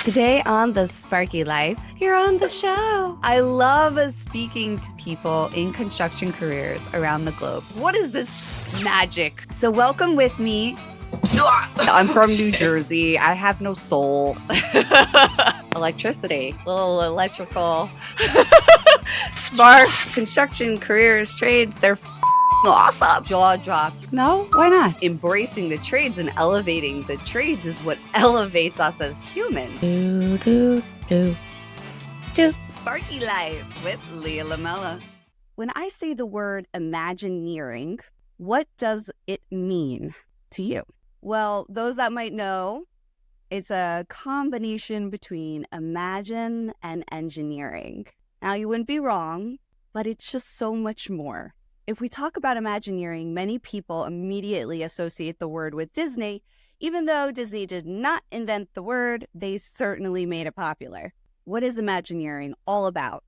Today on the Sparky Life, you're on the show. I love speaking to people in construction careers around the globe. What is this magic? So welcome with me. I'm from New Jersey. I have no soul. Electricity, little electrical. Spark, construction careers, trades, they're awesome. Jaw drop. No, why not? Embracing the trades and elevating the trades is what elevates us as humans. Sparky Life with Lia Lamela. When I say the word Imagineering, what does it mean to you? Well, those that might know, it's a combination between imagine and engineering. Now, you wouldn't be wrong, but it's just so much more. If we talk about Imagineering, many people immediately associate the word with Disney. Even though Disney did not invent the word, they certainly made it popular. What is Imagineering all about?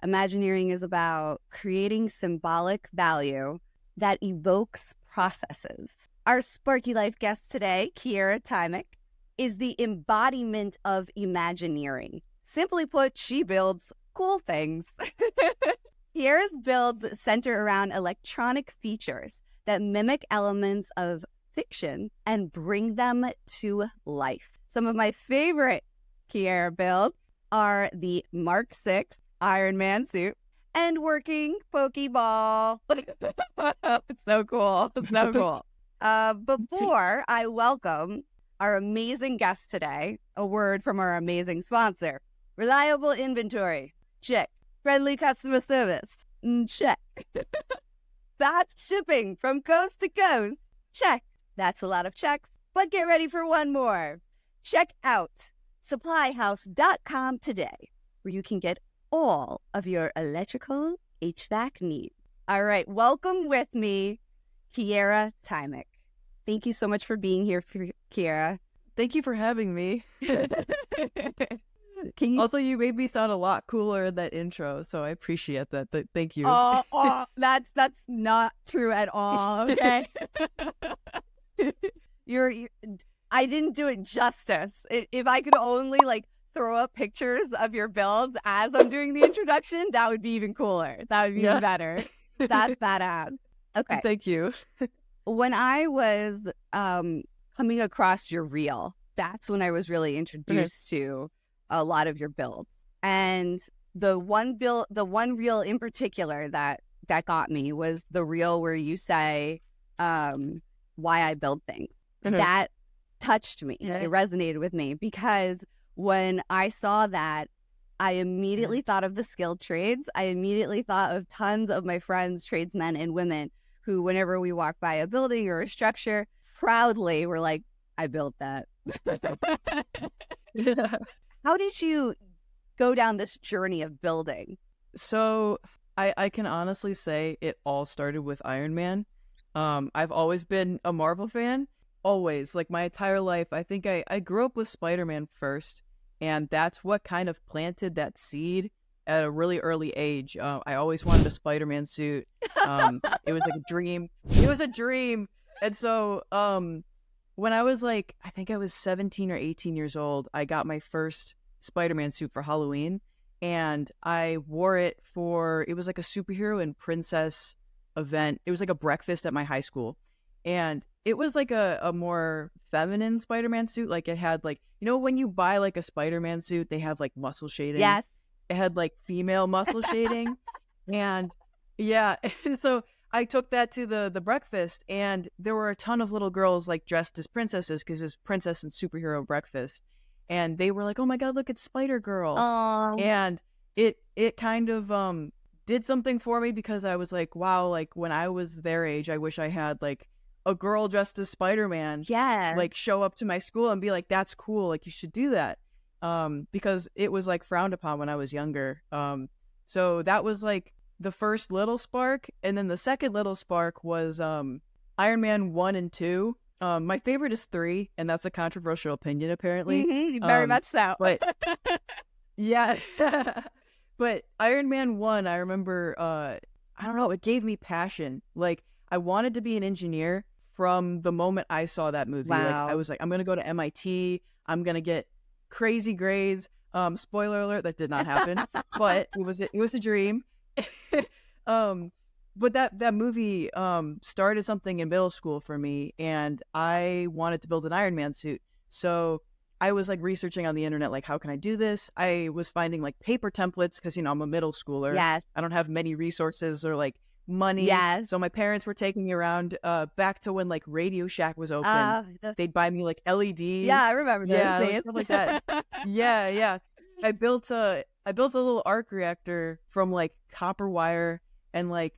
Imagineering is about creating symbolic value that evokes processes. Our Sparky Life guest today, Kiara Tymec, is the embodiment of Imagineering. Simply put, she builds cool things. Kiara's builds center around electronic features that mimic elements of fiction and bring them to life. Some of my favorite Kiara builds are the Mark 6 Iron Man suit and working Pokéball. It's so cool. It's so cool. Before I welcome our amazing guest today, a word from our amazing sponsor. Reliable inventory. Check. Friendly customer service. Check. Fast shipping from coast to coast. Check. That's a lot of checks, but get ready for one more. Check out supplyhouse.com today, where you can get all of your electrical HVAC needs. All right, welcome with me, Kiara Tymec. Thank you so much for being here, Kiara. Thank you for having me. Also, you made me sound a lot cooler in that intro, so I appreciate that. Thank you. That's not true at all. Okay, I didn't do it justice. If I could only throw up pictures of your builds as I'm doing the introduction, that would be even cooler. That would be even better. That's badass. Okay, thank you. When I was coming across your reel, that's when I was really introduced to a lot of your builds. And the one reel in particular that got me was the reel where you say why I build things. That touched me. It resonated with me because when I saw that, I immediately thought of the skilled trades. I immediately thought of tons of my friends, tradesmen and women, who whenever we walk by a building or a structure, proudly were like, I built that. How did you go down this journey of building? So I can honestly say it all started with Iron Man. I've always been a Marvel fan. Always. Like my entire life. I think I grew up with Spider-Man first. And that's what kind of planted that seed at a really early age. I always wanted a Spider-Man suit. It was like a dream. It was a dream. And so when I was I think I was 17 or 18 years old, I got my first Spider-Man suit for Halloween. And I wore it it was like a superhero and princess event. It was like a breakfast at my high school. And it was like a more feminine Spider-Man suit. Like it had when you buy a Spider-Man suit, they have muscle shading. Yes. It had female muscle shading. And yeah, so I took that to the breakfast, and there were a ton of little girls dressed as princesses because it was princess and superhero breakfast. And they were like, oh my God, look, it's Spider-Girl. Aww. And it kind of did something for me because I was like, wow, when I was their age, I wish I had a girl dressed as Spider-Man. Yeah. Show up to my school and be like, that's cool. You should do that. Because it was frowned upon when I was younger. So that was the first little spark. And then the second little spark was Iron Man 1 and 2. My favorite is 3, and that's a controversial opinion apparently. Mm-hmm, very much so. But yeah. But Iron Man 1, I remember I don't know, it gave me passion. I wanted to be an engineer from the moment I saw that movie. Wow. I was like, I'm going to go to MIT. I'm going to get crazy grades. Spoiler alert, that did not happen, but it was a dream. But that movie started something in middle school for me, and I wanted to build an Iron Man suit. So I was like researching on the internet, like, how can I do this? I was finding like paper templates because, you know, I'm a middle schooler. Yes. I don't have many resources or like money. Yes. So my parents were taking me around back to when like Radio Shack was open. They'd buy me like LEDs. Yeah, I remember those days. Like, stuff like that. Yeah. I built a little arc reactor from like copper wire and like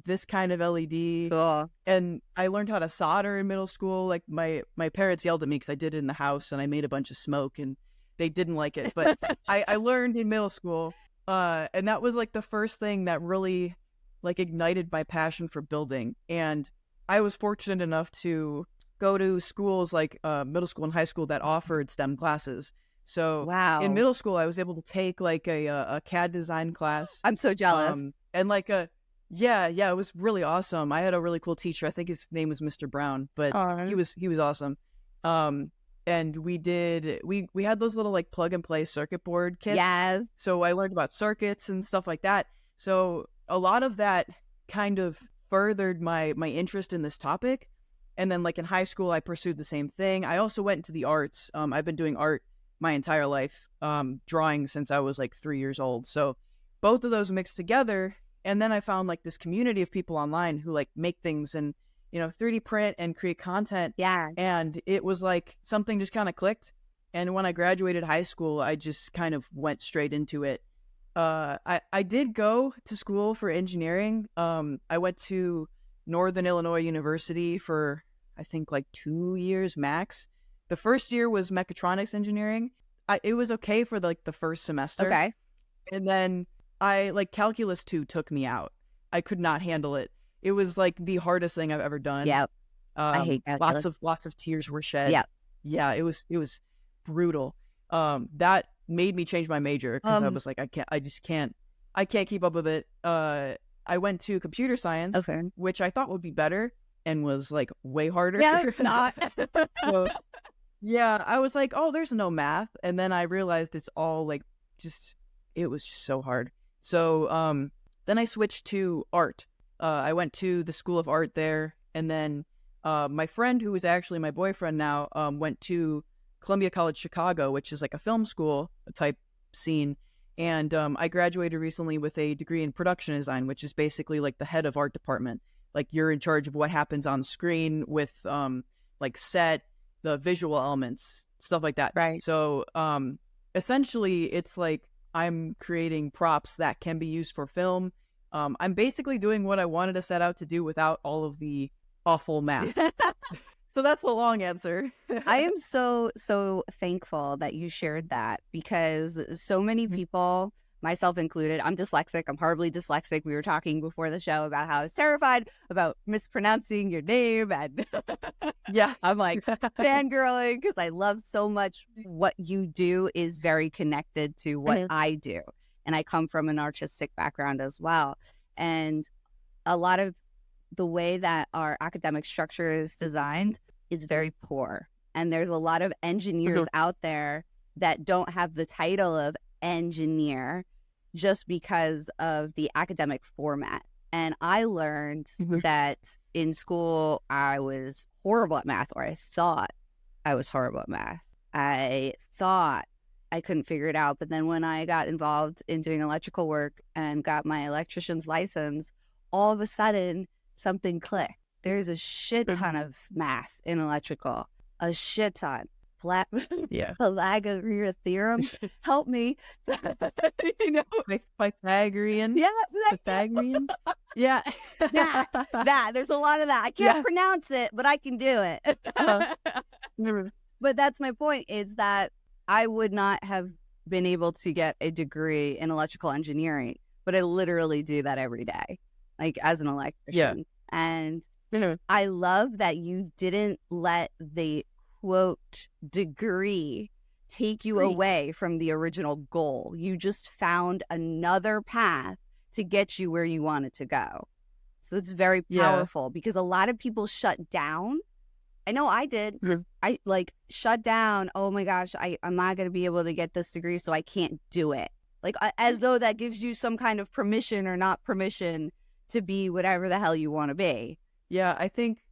this kind of LED. Cool. And I learned how to solder in middle school. Like my parents yelled at me because I did it in the house and I made a bunch of smoke and they didn't like it. But I learned in middle school. And that was like the first thing that really like ignited my passion for building. And I was fortunate enough to go to schools like middle school and high school that offered STEM classes. So wow. In middle school, I was able to take like a CAD design class. I'm so jealous. And like yeah, it was really awesome. I had a really cool teacher. I think his name was Mr. Brown, but he was awesome. And we had those little like plug and play circuit board kits. Yes. So I learned about circuits and stuff like that. So a lot of that kind of furthered my interest in this topic. And then like in high school, I pursued the same thing. I also went into the arts. I've been doing art my entire life, drawing since I was like 3 years old. So both of those mixed together. And then I found like this community of people online who like make things and, you know, 3D print and create content. Yeah. And it was like something just kind of clicked. And when I graduated high school, I just kind of went straight into it. I did go to school for engineering. I went to Northern Illinois University for, I think, like 2 years max. The first year was mechatronics engineering. It was okay for like the first semester. Okay. And then calculus 2 took me out. I could not handle it. It was like the hardest thing I've ever done. Yep. I hate calculus. Lots of tears were shed. Yep. Yeah, it was brutal. That made me change my major because I was like, I can't keep up with it. I went to computer science, okay, which I thought would be better and was like way harder. Yeah, it's not. So, yeah, I was like, oh, there's no math. And then I realized it's all like it was just so hard. So then I switched to art. I went to the School of Art there. And then my friend, who is actually my boyfriend now, went to Columbia College Chicago, which is like a film school type scene. And I graduated recently with a degree in production design, which is basically like the head of art department. Like you're in charge of what happens on screen with like set, the visual elements, stuff like that. Right. So essentially it's like I'm creating props that can be used for film. I'm basically doing what I wanted to set out to do without all of the awful math. So that's the long answer. I am so thankful that you shared that, because so many people, myself included, I'm dyslexic. I'm horribly dyslexic. We were talking before the show about how I was terrified about mispronouncing your name. And yeah, I'm like fangirling because I love so much what you do is very connected to what I do. And I come from an artistic background as well. And a lot of the way that our academic structure is designed is very poor. And there's a lot of engineers out there that don't have the title of engineer just because of the academic format. And I learned that in school I was horrible at math, or I thought I was horrible at math. I thought I couldn't figure it out. But then when I got involved in doing electrical work and got my electrician's license, all of a sudden something clicked. There's a shit ton of math in electrical, a shit ton. Pythagorean theorem, help me. You know, Pythagorean. Yeah, Pythagorean. Yeah, that. There's a lot of that. I can't pronounce it, but I can do it. But that's my point. Is that I would not have been able to get a degree in electrical engineering, but I literally do that every day, like as an electrician. And I love that you didn't let the quote degree take you away from the original goal. You just found another path to get you where you wanted to go. So it's very powerful because a lot of people shut down I know I did. Mhm. I like shut down. Oh my gosh, I'm not going to be able to get this degree, so I can't do it. Like as though that gives you some kind of permission or not permission to be whatever the hell you want to be. Yeah, I think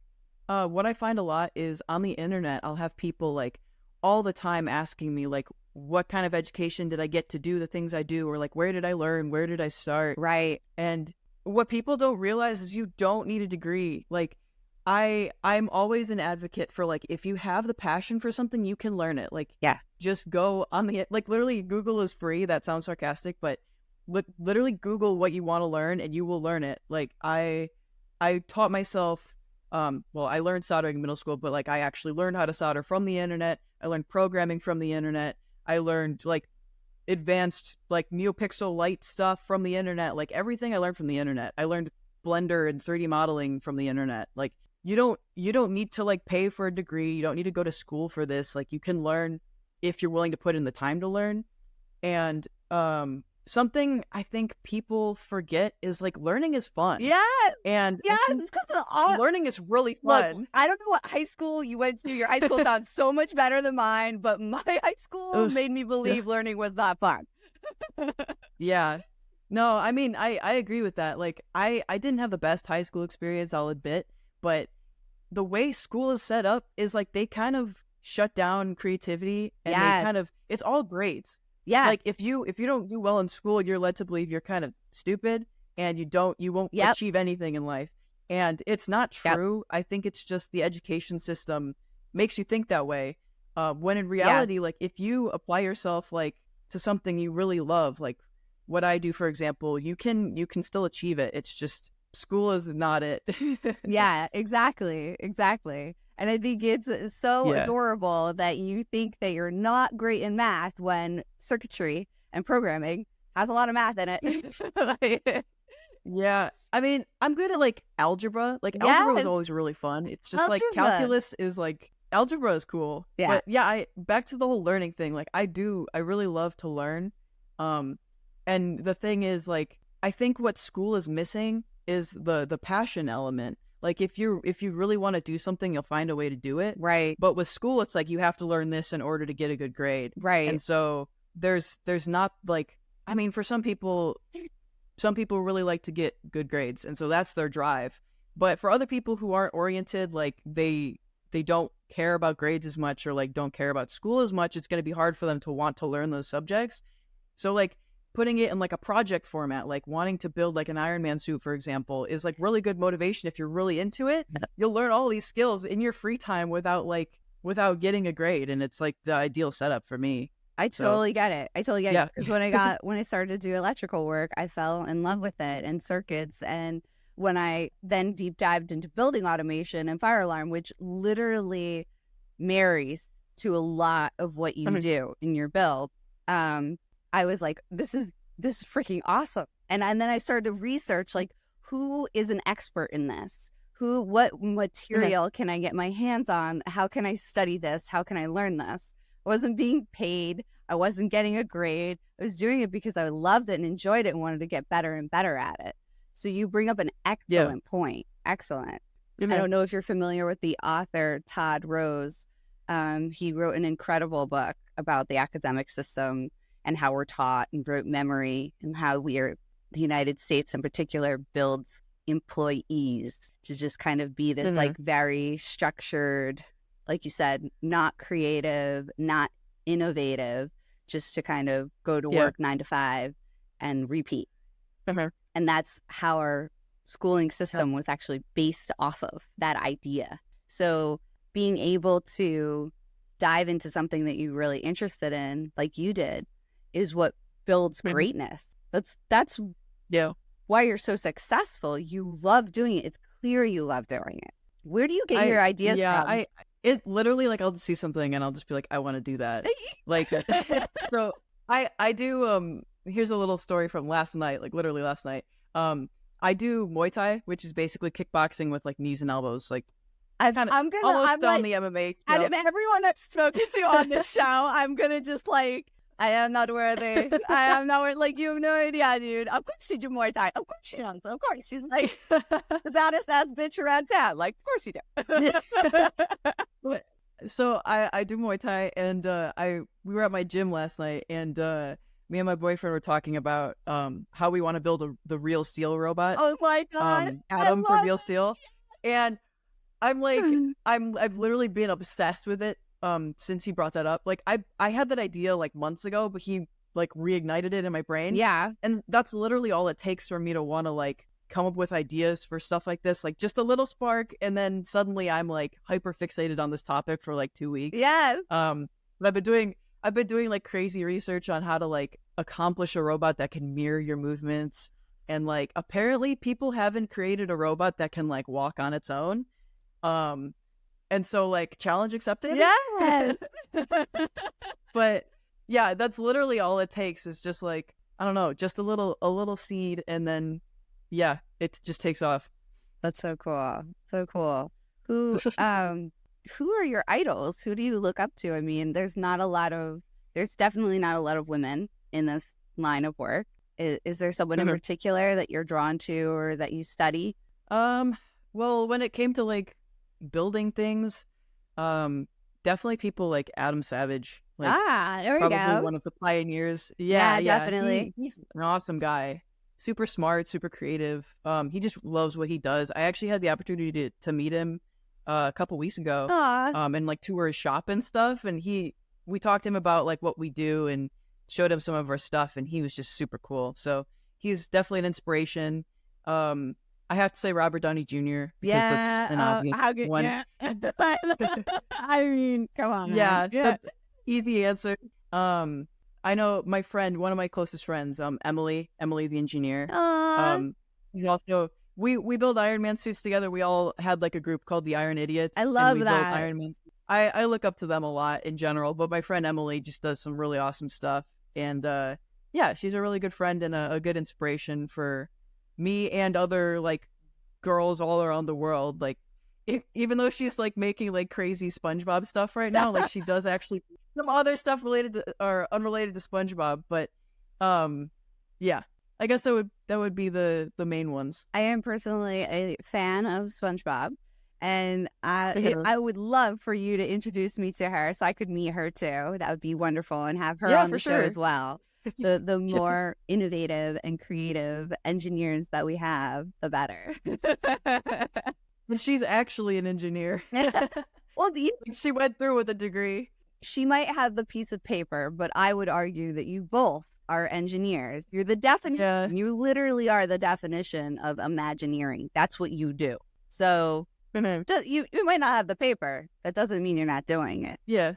what I find a lot is on the internet, I'll have people like all the time asking me like, what kind of education did I get to do the things I do? Or like, where did I learn? Where did I start? Right. And what people don't realize is you don't need a degree. Like I'm always an advocate for like, if you have the passion for something, you can learn it. Like, Yeah. just go on the, like literally Google is free. That sounds sarcastic, but literally Google what you want to learn and you will learn it. Like I taught myself, well, I learned soldering in middle school, but like I actually learned how to solder from the internet. I learned programming from the internet. I learned like advanced like NeoPixel light stuff from the internet. Like everything I learned from the internet. I learned Blender and 3D modeling from the internet. Like you don't need to like pay for a degree. You don't need to go to school for this. Like you can learn if you're willing to put in the time to learn. And something I think people forget is like learning is fun. Yeah. And Yeah, it's because learning is really fun. Look, I don't know what high school you went to. Your high school sounds so much better than mine, but my high school made me believe learning was not fun. Yeah. No, I mean, I agree with that. Like, I didn't have the best high school experience, I'll admit, but the way school is set up is like they kind of shut down creativity and they kind of, it's all grades. Yeah. Like if you don't do well in school, you're led to believe you're kind of stupid and you won't achieve anything in life. And it's not true. I think it's just the education system makes you think that way. When in reality, like if you apply yourself like to something you really love, like what I do, for example, you can still achieve it. It's just school is not it. Yeah, exactly. And I think it's so adorable that you think that you're not great in math when circuitry and programming has a lot of math in it. Yeah. I mean, I'm good at like algebra. Like algebra was always really fun. It's just like calculus is like, algebra is cool. Yeah. But yeah, back to the whole learning thing. Like I really love to learn. And the thing is like, I think what school is missing is the passion element. Like if you really want to do something, you'll find a way to do it. Right. But with school, it's like you have to learn this in order to get a good grade. Right. And so there's not like, I mean, for some people really like to get good grades, and so that's their drive. But for other people who aren't oriented, like they don't care about grades as much or like don't care about school as much, it's going to be hard for them to want to learn those subjects. So like putting it in like a project format, like wanting to build like an Iron Man suit, for example, is like really good motivation. If you're really into it, you'll learn all these skills in your free time without getting a grade. And it's like the ideal setup for me. I totally get it. Because when I started to do electrical work, I fell in love with it and circuits. And when I then deep dived into building automation and fire alarm, which literally marries to a lot of what you do in your builds, I was like, this is freaking awesome. And then I started to research like who is an expert in this? What material can I get my hands on? How can I study this? How can I learn this? I wasn't being paid. I wasn't getting a grade. I was doing it because I loved it and enjoyed it and wanted to get better and better at it. So you bring up an excellent point. Excellent. I don't know if you're familiar with the author Todd Rose. He wrote an incredible book about the academic system and how we're taught and rote memory and how the United States in particular builds employees to just kind of be this like very structured, like you said, not creative, not innovative, just to kind of go to work 9 to 5 and repeat. And that's how our schooling system was actually based off of that idea. So being able to dive into something that you're really interested in, like you did, is what builds greatness. That's why you're so successful. You love doing it. It's clear you love doing it. Where do you get your ideas from? It literally, like, I'll just see something and I'll just be like, I want to do that. Like, so I do, here's a little story from last night, like literally last night. I do Muay Thai, which is basically kickboxing with like knees and elbows. Like, I'm on the MMA. Out of everyone that's spoken to on this show, I'm going to just like, I am not worthy. I am not worthy. Like, you have no idea, dude. Of course she do Muay Thai. Of course she does. Of course. She's like the baddest ass bitch around town. Like, of course you do. But so I do Muay Thai, and we were at my gym last night, and me and my boyfriend were talking about how we want to build the Real Steel robot. Oh my God. Adam from Real it. Steel. And I'm like, I've literally been obsessed with it since he brought that up. Like I had that idea like months ago, but he like reignited it in my brain. Yeah. And that's literally all it takes for me to want to like come up with ideas for stuff like this, like just a little spark, and then suddenly I'm like hyper fixated on this topic for like 2 weeks. Yes. But I've been doing like crazy research on how to like accomplish a robot that can mirror your movements, and like apparently people haven't created a robot that can like walk on its own. And so like challenge accepted. Yes. But yeah, that's literally all it takes is just like, I don't know, just a little seed, and then yeah, it just takes off. That's so cool. So cool. Who are your idols? Who do you look up to? I mean, there's definitely not a lot of women in this line of work. Is there someone in particular that you're drawn to or that you study? Well, when it came to like building things, definitely people like Adam Savage. Like, there we probably go. one of the pioneers. Yeah, definitely. He's an awesome guy. Super smart, super creative. He just loves what he does. I actually had the opportunity to meet him a couple weeks ago. And like tour his shop and stuff. And we talked to him about like what we do and showed him some of our stuff, and he was just super cool. So he's definitely an inspiration. I have to say Robert Downey Jr. because that's an obvious one. Yeah. I mean, come on. Yeah, that's easy answer. I know my friend, one of my closest friends, Emily the engineer. He's also we build Iron Man suits together. We all had like a group called the Iron Idiots. I love and we that. Built Iron Man. I look up to them a lot in general, but my friend Emily just does some really awesome stuff. And yeah, she's a really good friend and a good inspiration for me and other like girls all around the world. Like even though she's like making like crazy SpongeBob stuff right now, like she does actually some other stuff related to or unrelated to SpongeBob. But yeah, I guess that would be the main ones. I am personally a fan of SpongeBob, and I would love for you to introduce me to her so I could meet her too. That would be wonderful, and have her on the show as well. The more innovative and creative engineers that we have, the better. And she's actually an engineer. Well, she went through with a degree. She might have the piece of paper, but I would argue that you both are engineers. You're the definition. Yeah. You literally are the definition of Imagineering. That's what you do. So you might not have the paper. That doesn't mean you're not doing it. Yeah.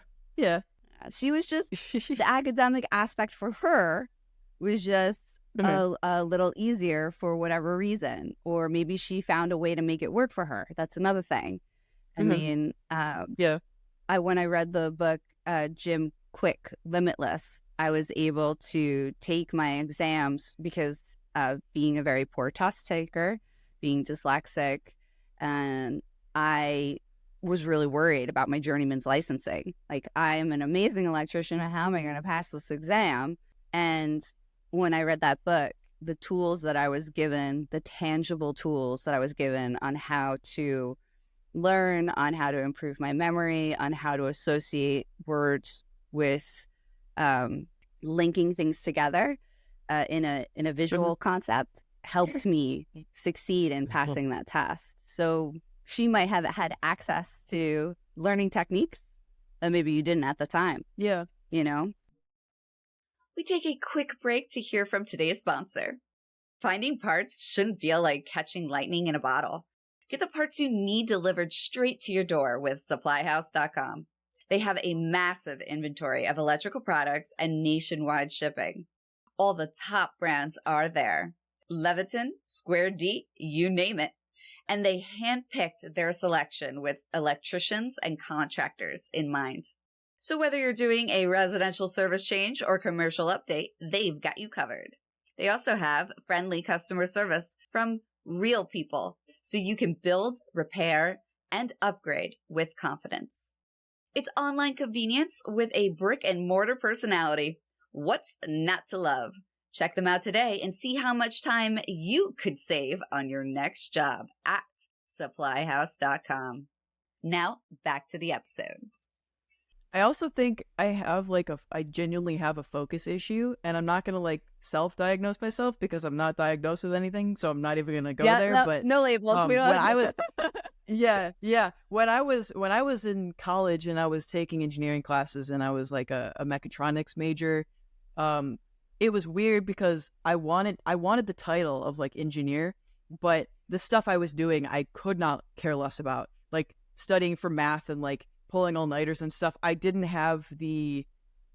She was just the academic aspect for her was just a little easier for whatever reason, or maybe she found a way to make it work for her. That's another thing. I mean, when I read the book Jim Quick, Limitless, I was able to take my exams because being a very poor test taker, being dyslexic, and I was really worried about my journeyman's licensing. Like, I'm an amazing electrician. How am I going to pass this exam? And when I read that book, the tools that I was given, the tangible tools that I was given on how to learn, on how to improve my memory, on how to associate words with linking things together in a visual concept, helped me succeed in passing that test. So she might have had access to learning techniques that maybe you didn't at the time. Yeah. You know? We take a quick break to hear from today's sponsor. Finding parts shouldn't feel like catching lightning in a bottle. Get the parts you need delivered straight to your door with supplyhouse.com. They have a massive inventory of electrical products and nationwide shipping. All the top brands are there. Leviton, Square D, you name it. And they handpicked their selection with electricians and contractors in mind. So whether you're doing a residential service change or commercial update, they've got you covered. They also have friendly customer service from real people, so you can build, repair, and upgrade with confidence. It's online convenience with a brick and mortar personality. What's not to love? Check them out today and see how much time you could save on your next job at supplyhouse.com. Now, back to the episode. I also think I genuinely have a focus issue, and I'm not gonna self-diagnose myself because I'm not diagnosed with anything, so I'm not even gonna go there. No, But no labels. We don't when I was when I was in college and I was taking engineering classes and I was like a mechatronics major, it was weird because I wanted the title of like engineer, but the stuff I was doing I could not care less about, like studying for math and like pulling all-nighters and stuff. I didn't have the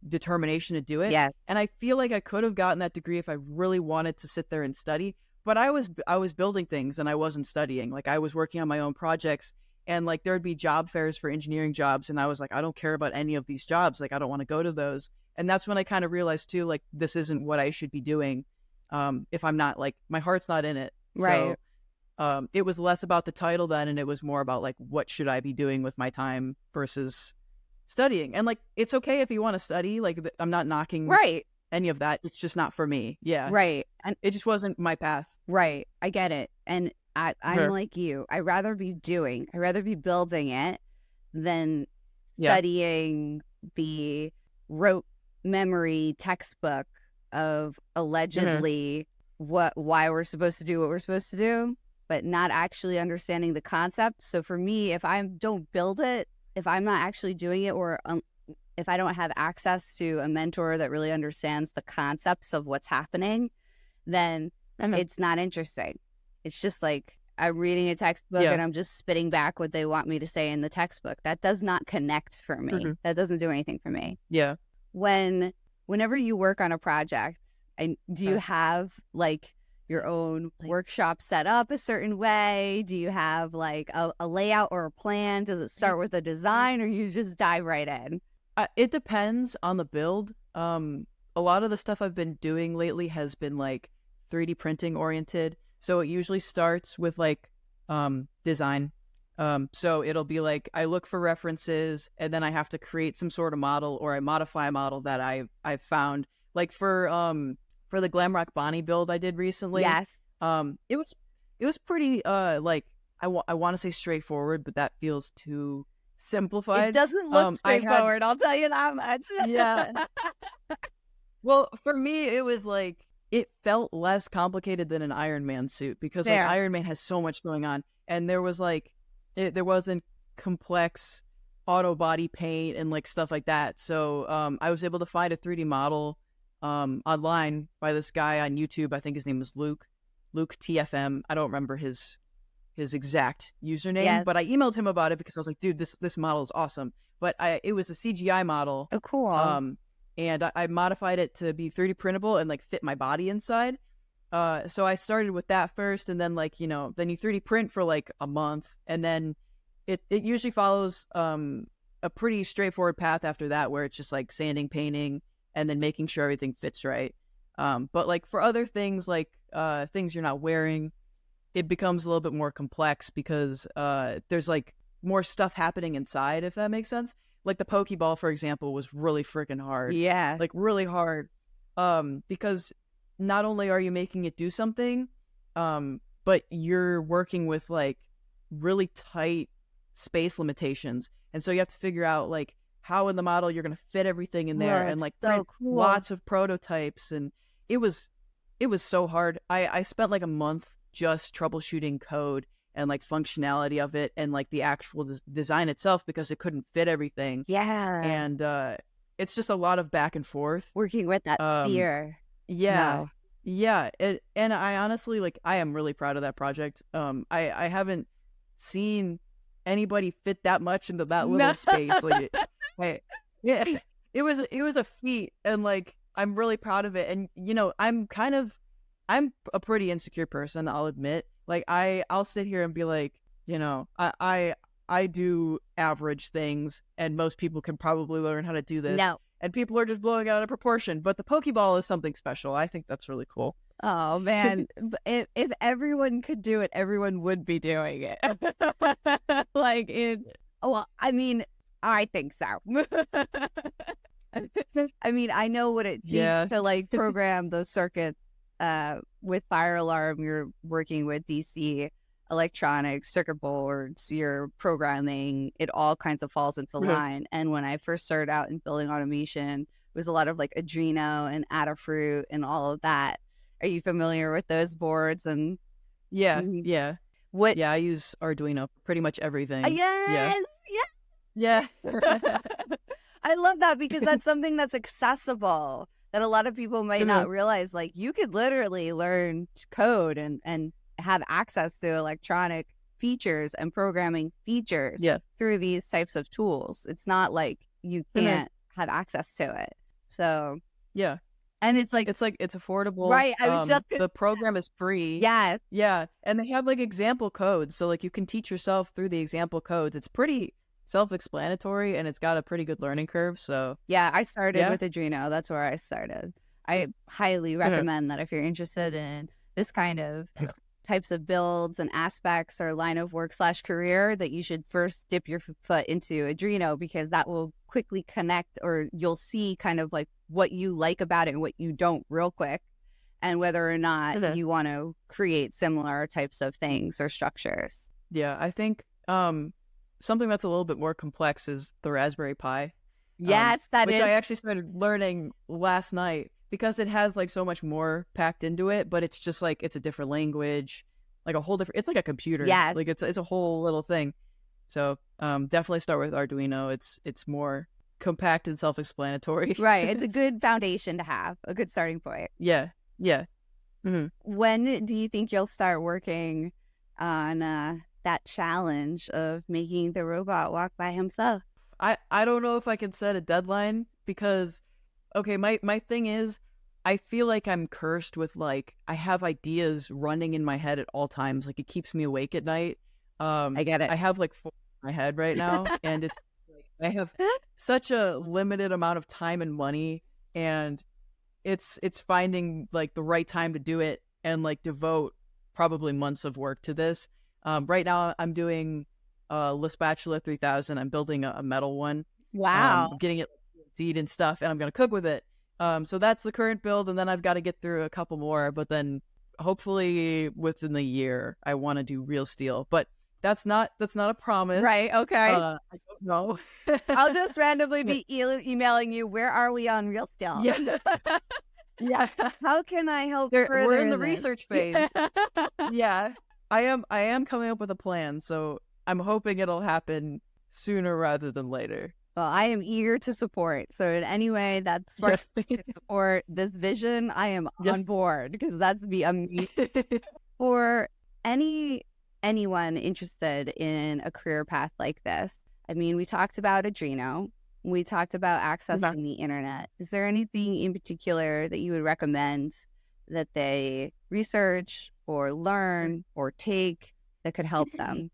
determination to do it. Yes. And I feel like I could have gotten that degree if I really wanted to sit there and study. But I was building things and I wasn't studying. Like I was working on my own projects, and like there would be job fairs for engineering jobs, and I was like, I don't care about any of these jobs. Like I don't want to go to those. And that's when I kind of realized too, like this isn't what I should be doing. If I'm not like, my heart's not in it. Right. So it was less about the title then, and it was more about like, what should I be doing with my time versus studying. And like, it's okay if you want to study. Like I'm not knocking any of that. It's just not for me. Yeah. Right. And it just wasn't my path. Right. I get it. And I'm like you. I'd rather be building it than studying the rote memory textbook of allegedly why we're supposed to do what we're supposed to do, but not actually understanding the concept. So for me, if I don't build it, if I'm not actually doing it, or if I don't have access to a mentor that really understands the concepts of what's happening, then it's not interesting. It's just like I'm reading a textbook and I'm just spitting back what they want me to say in the textbook. That does not connect for me. That doesn't do anything for me. Yeah. Whenever you work on a project, and do you have like your own workshop set up a certain way? Do you have like a layout or a plan? Does it start with a design, or you just dive right in? It depends on the build. A lot of the stuff I've been doing lately has been like 3D printing oriented. So it usually starts with like design. So it'll be like I look for references, and then I have to create some sort of model, or I modify a model that I've found. Like for the Glamrock Bonnie build I did recently. Yes. It was pretty like I want to say straightforward, but that feels too simplified. It doesn't look straightforward, I'll tell you that much. Yeah. Well, for me, it was like, it felt less complicated than an Iron Man suit, because like Iron Man has so much going on, and there was like, there wasn't complex auto body paint and like stuff like that. So I was able to find a 3D model online by this guy on YouTube. I think his name was Luke TFM. I don't remember his exact username, but I emailed him about it because I was like, dude, this model is awesome. But it was a CGI model. Oh, cool. And I modified it to be 3D printable and like fit my body inside. So I started with that first, and then like, then you 3D print for like a month, and then it usually follows a pretty straightforward path after that, where it's just like sanding, painting, and then making sure everything fits right. But like for other things, like things you're not wearing, it becomes a little bit more complex because there's like more stuff happening inside, if that makes sense. Like the Pokéball, for example, was really freaking hard. Yeah. Like really hard. Because not only are you making it do something, but you're working with like really tight space limitations. And so you have to figure out like how in the model you're going to fit everything in there, and like print lots of prototypes. And it was so hard. I spent like a month just troubleshooting code and like functionality of it, and like the actual design itself, because it couldn't fit everything. Yeah. And it's just a lot of back and forth. Working with that fear. Yeah. No. Yeah. And I honestly, like, I am really proud of that project. I haven't seen anybody fit that much into that little space. Like, it was a feat, and like, I'm really proud of it. And, I'm a pretty insecure person, I'll admit. Like, I'll sit here and be like, I do average things, and most people can probably learn how to do this. No. And people are just blowing out of proportion. But the Pokéball is something special. I think that's really cool. Oh, man. if everyone could do it, everyone would be doing it. Like, I mean, I think so. I mean, I know what it takes to, like, program those circuits. With Fire Alarm, you're working with DC electronics, circuit boards, your programming, it all kinds of falls into line. And when I first started out in building automation, it was a lot of like Arduino and Adafruit and all of that. Are you familiar with those boards? And Yeah, Mhm. yeah. what? Yeah, I use Arduino for pretty much everything. Yes, Yeah. I love that because that's something that's accessible that a lot of people might not realize. Like you could literally learn code and have access to electronic features and programming features Yeah. through these types of tools. It's not like you can't have access to it. So, Yeah. and it's like, It's affordable. right. I was just, the program is free. yes. Yeah. And they have like example codes. So like you can teach yourself through the example codes. It's pretty self-explanatory and it's got a pretty good learning curve. So Yeah, I started Yeah. with Adreno. That's where I started. I highly recommend that if you're interested in this kind of types of builds and aspects or line of work / career, that you should first dip your foot into Adreno, because that will quickly connect, or you'll see kind of like what you like about it and what you don't real quick, and whether or not you want to create similar types of things or structures. yeah, I think something that's a little bit more complex is the Raspberry Pi. Yes, that which is. I actually started learning last night because it has like so much more packed into it, but it's just like it's a different language, like a whole different. It's like a computer. Yes. Like it's a whole little thing. So definitely start with Arduino. It's more compact and self-explanatory. Right. It's a good foundation to have, a good starting point. Yeah. When do you think you'll start working on that challenge of making the robot walk by himself? I don't know if I can set a deadline because, okay, my thing is, I feel like I'm cursed with like, I have ideas running in my head at all times. Like it keeps me awake at night. I get it. I have like 4 in my head right now and it's like, I have such a limited amount of time and money, and it's finding like the right time to do it and like devote probably months of work to this. Right now I'm doing La Spatula 3000. I'm building a metal one. Wow. I'm getting it seed and stuff, and I'm going to cook with it. So that's the current build, and then I've got to get through a couple more, but then hopefully within the year I want to do real steel. But that's not a promise. Right. Okay. I don't know. I'll just randomly be emailing you. Where are we on real steel? Yeah. Yeah. How can I help? We're in the this? research phase. Yeah. I am coming up with a plan, so I'm hoping it'll happen sooner rather than later. Well, I am eager to support. So in any way that Sparky can support this vision, I am on board, because that's be amazing. For anyone interested in a career path like this, I mean, we talked about Adreno. We talked about accessing the internet. Is there anything in particular that you would recommend that they research or learn or take that could help them?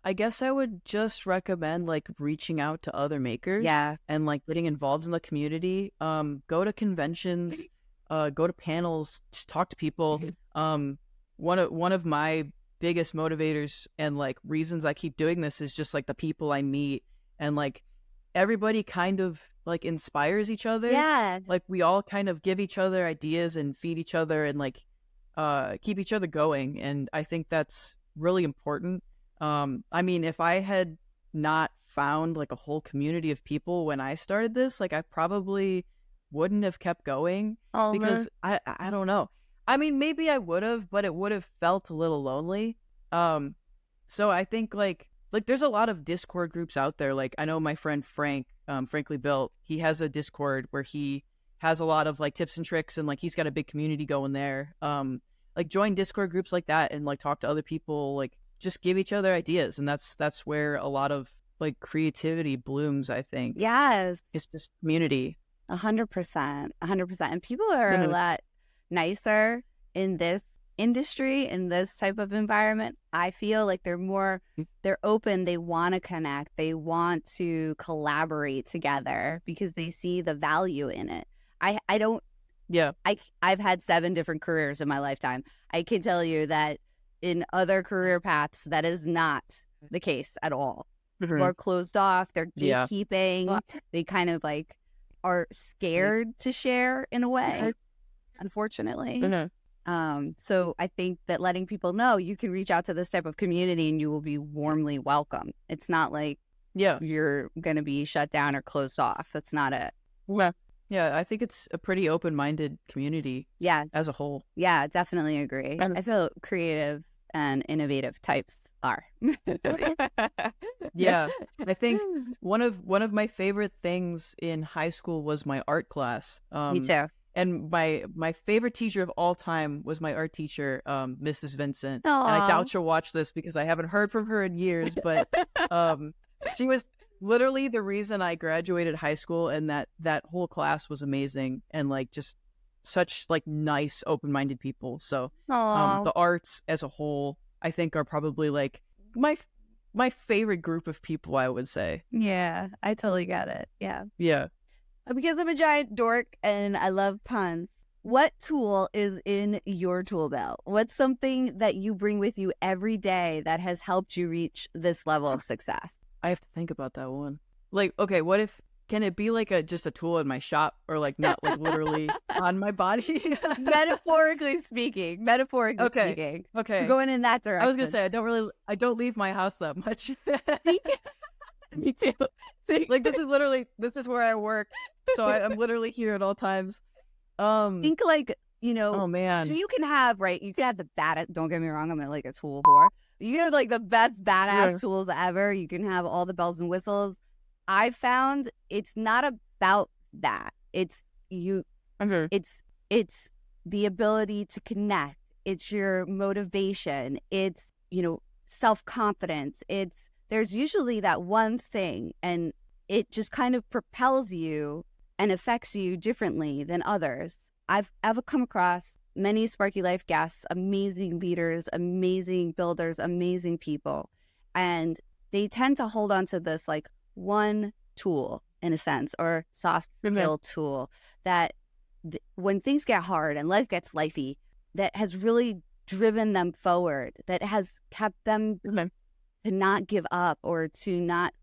I guess I would just recommend like reaching out to other makers. Yeah. And like getting involved in the community. Go to conventions, go to panels, just talk to people. One of my biggest motivators and like reasons I keep doing this is just like the people I meet, and like everybody kind of like inspires each other. Yeah. Like we all kind of give each other ideas and feed each other and like keep each other going, and I think that's really important. I mean, if I had not found like a whole community of people when I started this, like I probably wouldn't have kept going because I don't know. I mean, maybe I would have, but it would have felt a little lonely. So I think like there's a lot of Discord groups out there. Like I know my friend Frank, Frankly Built, he has a Discord where he has a lot of like tips and tricks, and like he's got a big community going there. Like join Discord groups like that and like talk to other people, like just give each other ideas, and that's where a lot of like creativity blooms, I think. Yes. It's just community. 100%. And people are a lot nicer in this industry, in this type of environment. I feel like they're open, they want to connect, they want to collaborate together because they see the value in it. I've had 7 different careers in my lifetime. I can tell you that in other career paths, that is not the case at all. More closed off, they're gatekeeping, they kind of like are scared to share in a way, unfortunately. So I think that letting people know you can reach out to this type of community and you will be warmly welcomed. It's not like you're going to be shut down or closed off. That's not it. Yeah, I think it's a pretty open-minded community as a whole. Yeah, definitely agree. I feel creative and innovative types are. Yeah, I think one of my favorite things in high school was my art class. Me too. And my favorite teacher of all time was my art teacher, Mrs. Vincent. Aww. And I doubt she'll watch this because I haven't heard from her in years, but she was literally the reason I graduated high school, and that whole class was amazing and like just such like nice, open-minded people. So the arts as a whole, I think, are probably like my favorite group of people, I would say. Yeah, I totally get it. Yeah. Because I'm a giant dork and I love puns. What tool is in your tool belt? What's something that you bring with you every day that has helped you reach this level of success? I have to think about that one. Like, okay, can it be like just a tool in my shop, or like not like literally on my body? Metaphorically speaking. Okay. We're going in that direction. I was gonna say I don't leave my house that much. Me too. Like this is where I work, so I'm literally here at all times. Think like, oh man. So you can have the bad, don't get me wrong, I'm like a tool whore. You have like the best badass tools ever. You can have all the bells and whistles. I found it's not about that. It's it's the ability to connect. It's your motivation. It's, self-confidence. There's usually that one thing, and it just kind of propels you and affects you differently than others. I've come across many Sparky Life guests, amazing leaders, amazing builders, amazing people. And they tend to hold on to this like one tool in a sense, or soft skill tool that when things get hard and life gets lifey, that has really driven them forward, that has kept them to not give up or to not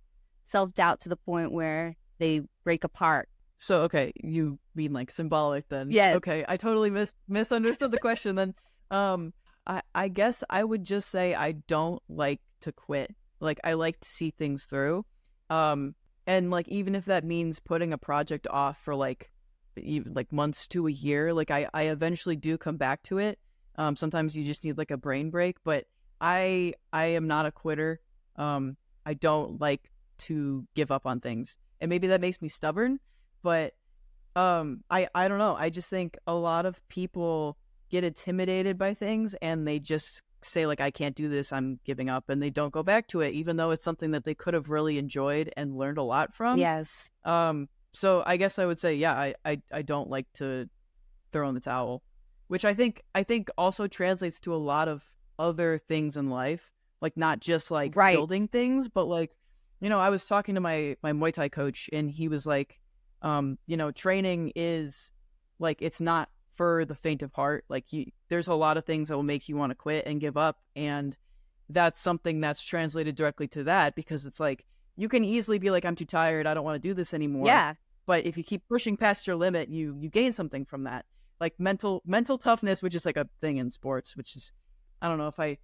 self-doubt to the point where they break apart. So, okay, you mean like symbolic then? Yes. Okay, I totally misunderstood the question then. I guess I would just say I don't like to quit. Like, I like to see things through. And like, even if that means putting a project off for like even like months to a year, like I eventually do come back to it. Sometimes you just need like a brain break, but I am not a quitter. I don't like to give up on things, and maybe that makes me stubborn, but I don't know. I just think a lot of people get intimidated by things and they just say like, I can't do this, I'm giving up, and they don't go back to it, even though it's something that they could have really enjoyed and learned a lot from. Yes. So I guess I would say, yeah, I don't like to throw in the towel, which I think also translates to a lot of other things in life, like not just like building things, but like, I was talking to my Muay Thai coach, and he was like, training is like, it's not for the faint of heart. Like there's a lot of things that will make you want to quit and give up. And that's something that's translated directly to that, because it's like, you can easily be like, I'm too tired, I don't want to do this anymore. Yeah. But if you keep pushing past your limit, you gain something from that. Like mental toughness, which is like a thing in sports, which is, I don't know if I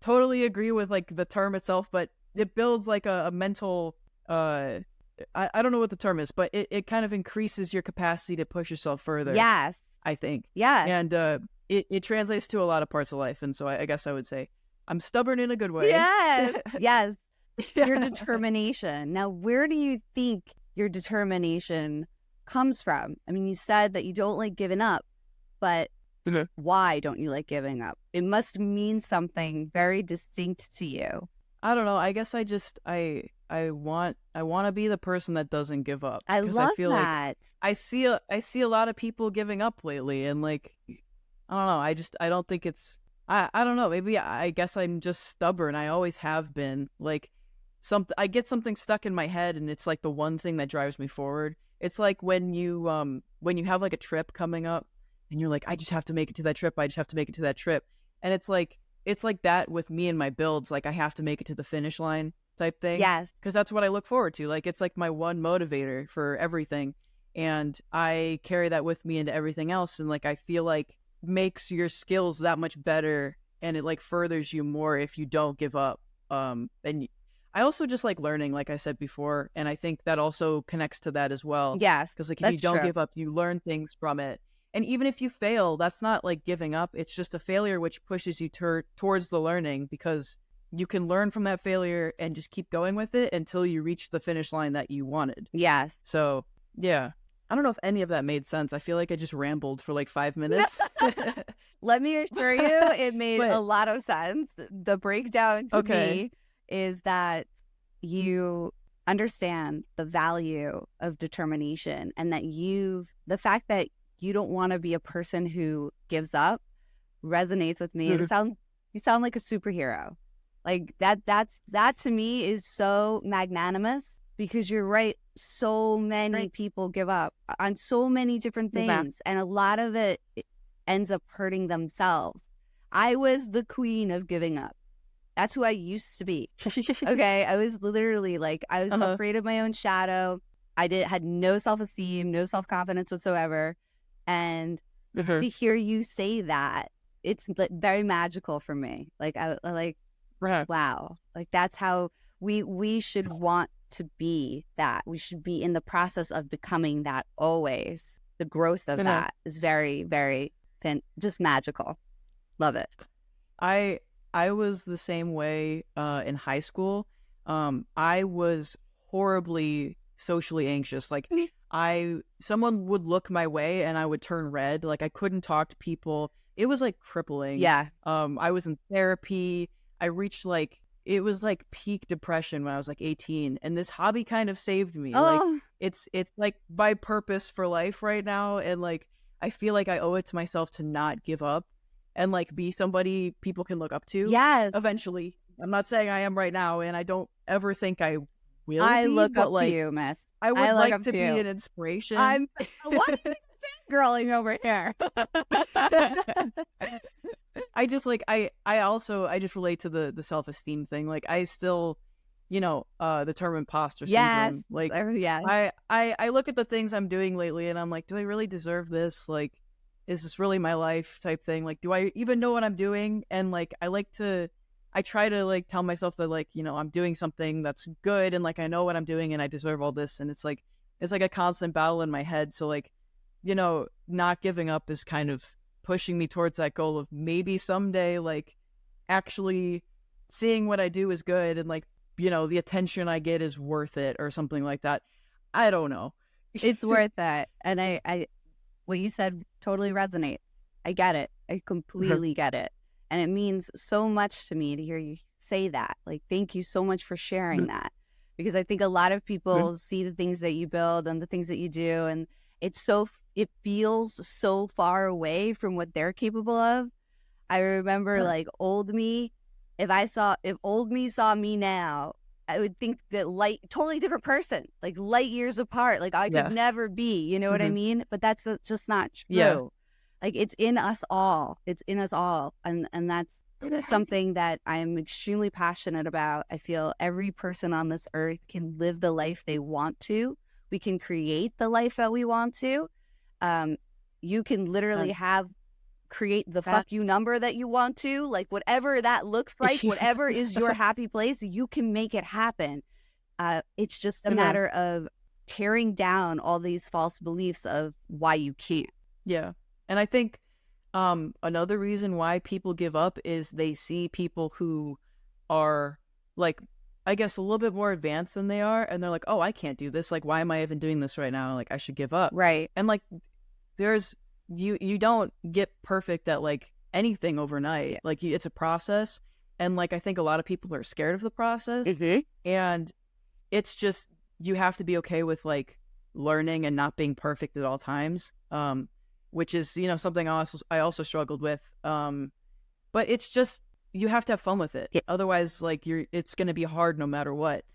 totally agree with like the term itself, but it builds like a mental, I don't know what the term is, but it kind of increases your capacity to push yourself further. Yes. I think. Yeah. And it translates to a lot of parts of life. And so I guess I would say I'm stubborn in a good way. Yes. Yes. Yeah. Your determination. Now, where do you think your determination comes from? I mean, you said that you don't like giving up, but why don't you like giving up? It must mean something very distinct to you. I don't know. I guess I just I want to be the person that doesn't give up. I love I feel that. Like I see a lot of people giving up lately, and like, I don't know. I don't think it's I don't know. Maybe I guess I'm just stubborn. I always have been. Like, I get something stuck in my head, and it's like the one thing that drives me forward. It's like when you have like a trip coming up, and you're like, I just have to make it to that trip. I just have to make it to that trip. And it's like that with me and my builds. Like, I have to make it to the finish line type thing. Yes. Because that's what I look forward to. Like, it's like my one motivator for everything. And I carry that with me into everything else. And like, I feel like makes your skills that much better, and it like furthers you more if you don't give up. And I also just like learning, like I said before, and I think that also connects to that as well. Yes, because like if you don't give up, you learn things from it. And even if you fail, that's not like giving up. It's just a failure which pushes you towards the learning, because you can learn from that failure and just keep going with it until you reach the finish line that you wanted. Yes. So, yeah. I don't know if any of that made sense. I feel like I just rambled for like 5 minutes. Let me assure you, it made a lot of sense. The breakdown to me is that you understand the value of determination, and that the fact that you don't want to be a person who gives up resonates with me. You sound like a superhero. Like that to me is so magnanimous, because you're right. So many people give up on so many different things, and a lot of it ends up hurting themselves. I was the queen of giving up. That's who I used to be. Okay. I was literally like, I was afraid of my own shadow. I had no self-esteem, no self-confidence whatsoever. And to hear you say that, it's very magical for me. Like, wow. Like, that's how we should want to be that. We should be in the process of becoming that always. The growth of that is very, very just magical. Love it. I was the same way in high school. I was horribly socially anxious. Like someone would look my way and I would turn red. Like I couldn't talk to people. It was like crippling. Yeah. I was in therapy. I reached it was like peak depression when I was like 18, and this hobby kind of saved me. Like it's like my purpose for life right now, and like I feel like I owe it to myself to not give up and like be somebody people can look up to. Yes. Eventually. I'm not saying I am right now, and I don't ever think I will. I look up to you, miss. I would like to be an inspiration. I'm fangirling over here. I just like I just relate to the self-esteem thing. Like I still, the term imposter syndrome. Yes. Like yeah. I look at the things I'm doing lately and I'm like, do I really deserve this? Like, is this really my life type thing? Like, do I even know what I'm doing? And like I try to like tell myself that like, I'm doing something that's good and like I know what I'm doing and I deserve all this, and it's like a constant battle in my head. So like, not giving up is kind of pushing me towards that goal of maybe someday like actually seeing what I do is good and like, the attention I get is worth it or something like that. I don't know. It's worth it. And I what you said totally resonates. I get it. I completely get it. And it means so much to me to hear you say that. Like, thank you so much for sharing that, because I think a lot of people see the things that you build and the things that you do, and it feels so far away from what they're capable of. I remember like old me, if old me saw me now, I would think that totally different person, like light years apart. Like I could never be, you know what I mean? But that's just not true. Yeah. Like it's in us all. It's in us all. And that's something that I'm extremely passionate about. I feel every person on this earth can live the life they want to. We can create the life that we want to. You can literally create the fuck you number that you want to, like whatever that looks like, whatever is your happy place, you can make it happen. It's just a matter of tearing down all these false beliefs of why you can't. Yeah. And I think another reason why people give up is they see people who are like, I guess, a little bit more advanced than they are, and they're like, oh, I can't do this. Like, why am I even doing this right now? Like, I should give up. Right. And like, you don't get perfect at like anything overnight. Yeah. Like it's a process, and like I think a lot of people are scared of the process, and it's just you have to be okay with like learning and not being perfect at all times, which is something I also struggled with, but it's just you have to have fun with it. Yeah. Otherwise, like it's going to be hard no matter what.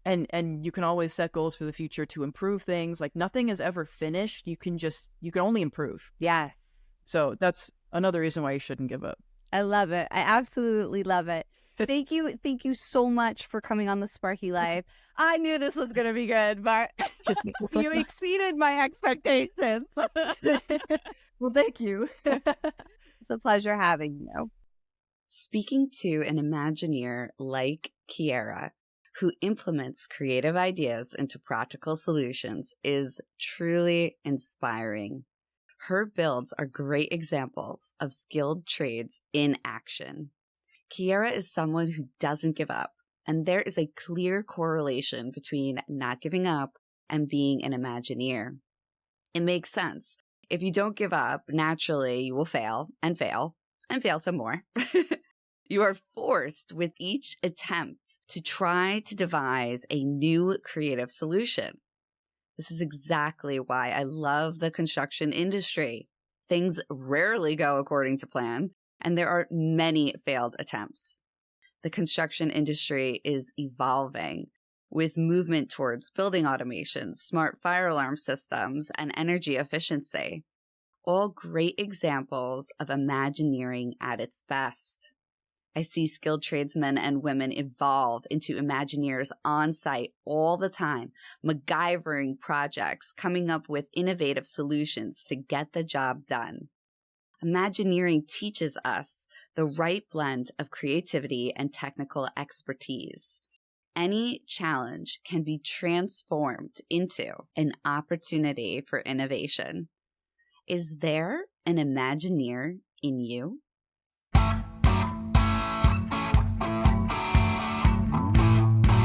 And you can always set goals for the future to improve things. Like nothing is ever finished. You can only improve. Yes. So that's another reason why you shouldn't give up. I love it. I absolutely love it. Thank you. Thank you so much for coming on the Sparky Life. I knew this was going to be good, but you exceeded my expectations. Well, thank you. It's a pleasure having you. Speaking to an Imagineer like Kiara, who implements creative ideas into practical solutions, is truly inspiring. Her builds are great examples of skilled trades in action. Kiara is someone who doesn't give up, and there is a clear correlation between not giving up and being an Imagineer. It makes sense. If you don't give up, naturally you will fail and fail and fail some more. You are forced with each attempt to try to devise a new creative solution. This is exactly why I love the construction industry. Things rarely go according to plan, and there are many failed attempts. The construction industry is evolving with movement towards building automation, smart fire alarm systems, and energy efficiency. All great examples of Imagineering at its best. I see skilled tradesmen and women evolve into Imagineers on site all the time, MacGyvering projects, coming up with innovative solutions to get the job done. Imagineering teaches us the right blend of creativity and technical expertise. Any challenge can be transformed into an opportunity for innovation. Is there an Imagineer in you?